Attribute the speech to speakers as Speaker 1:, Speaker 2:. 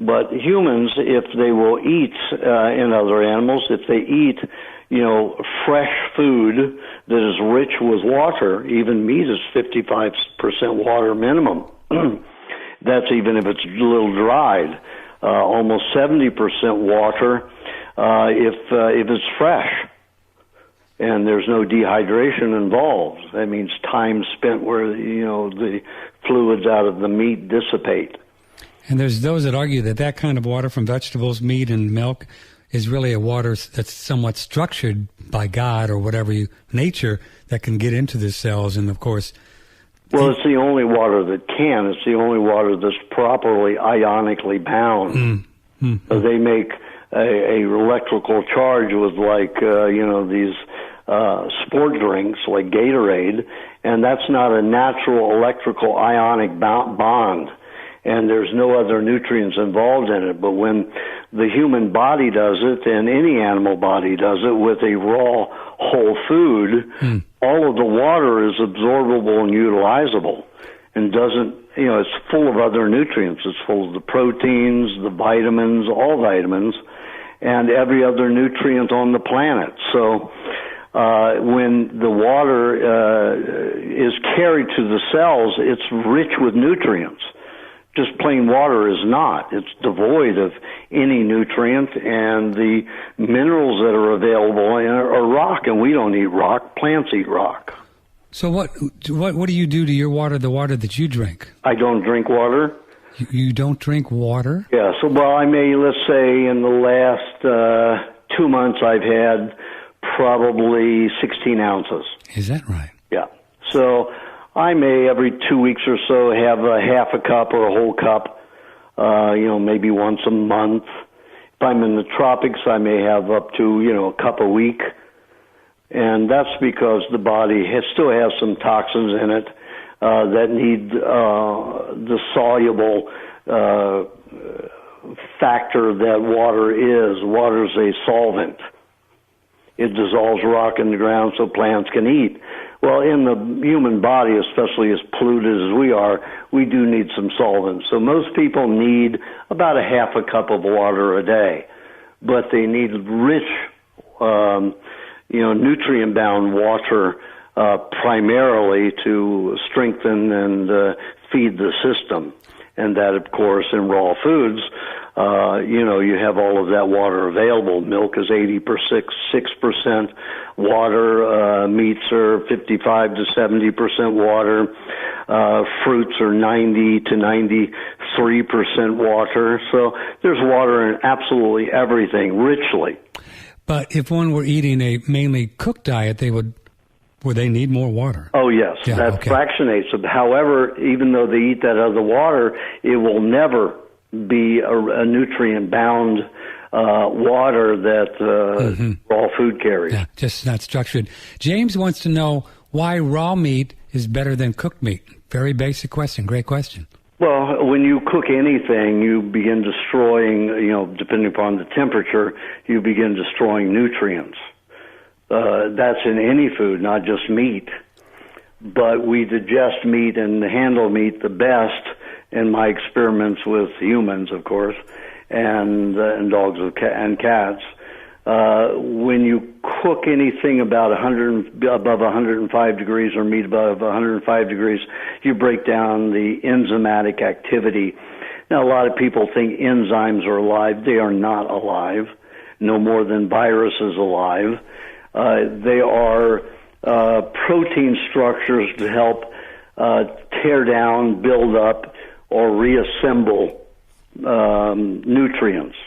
Speaker 1: But humans, if they will eat, in other animals, if they eat, fresh food that is rich with water, even meat is 55% water minimum. That's even if it's a little dried. Almost 70% water if it's fresh. And there's no dehydration involved. That means time spent where, the fluids out of the meat dissipate.
Speaker 2: And there's those that argue that kind of water from vegetables, meat, and milk is really a water that's somewhat structured by God or whatever nature that can get into the cells. And, of course...
Speaker 1: Well, it's the only water that can. It's the only water that's properly ionically bound. They make a electrical charge with, these sport drinks like Gatorade, and that's not a natural electrical ionic bond. And there's no other nutrients involved in it. But when the human body does it, and any animal body does it with a raw whole food, all of the water is absorbable and utilizable, and doesn't, it's full of other nutrients. It's full of the proteins, the vitamins, all vitamins, and every other nutrient on the planet. So when the water is carried to the cells, it's rich with nutrients. Just plain water is not. It's devoid of any nutrient, and the minerals that are available are rock, and we don't eat rock. Plants eat rock.
Speaker 2: So what do you do to your water, the water that you drink?
Speaker 1: I don't drink water.
Speaker 2: You don't drink water?
Speaker 1: Yeah, so, I may, let's say in the last 2 months I've had probably 16 ounces.
Speaker 2: Is that right?
Speaker 1: Yeah. So I may every 2 weeks or so have a half a cup or a whole cup, maybe once a month. If I'm in the tropics, I may have up to, a cup a week. And that's because the body still has some toxins in it that need the soluble factor that water is. Water is a solvent. It dissolves rock in the ground so plants can eat. Well, in the human body, especially as polluted as we are, we do need some solvents. So most people need about a half a cup of water a day, but they need rich, nutrient-bound water primarily to strengthen and feed the system. And that, of course, in raw foods, you have all of that water available. Milk is 86% water. Meats are 55 to 70% water. Fruits are 90 to 93% water. So there's water in absolutely everything, richly.
Speaker 2: But if one were eating a mainly cooked diet, would they need more water?
Speaker 1: Oh, yes.
Speaker 2: Yeah,
Speaker 1: that fractionates it. However, even though they eat that other water, it will never be a nutrient-bound water that raw food carries.
Speaker 2: Yeah, just not structured. James wants to know why raw meat is better than cooked meat. Very basic question. Great question.
Speaker 1: Well, when you cook anything, you begin destroying, depending upon the temperature, you begin destroying nutrients. That's in any food, not just meat. But we digest meat and handle meat the best in my experiments with humans, of course, and dogs and cats. When you cook anything above 105 degrees or meat above 105 degrees, you break down the enzymatic activity. Now, a lot of people think enzymes are alive. They are not alive, no more than viruses alive. They are protein structures to help tear down, build up, or reassemble nutrients.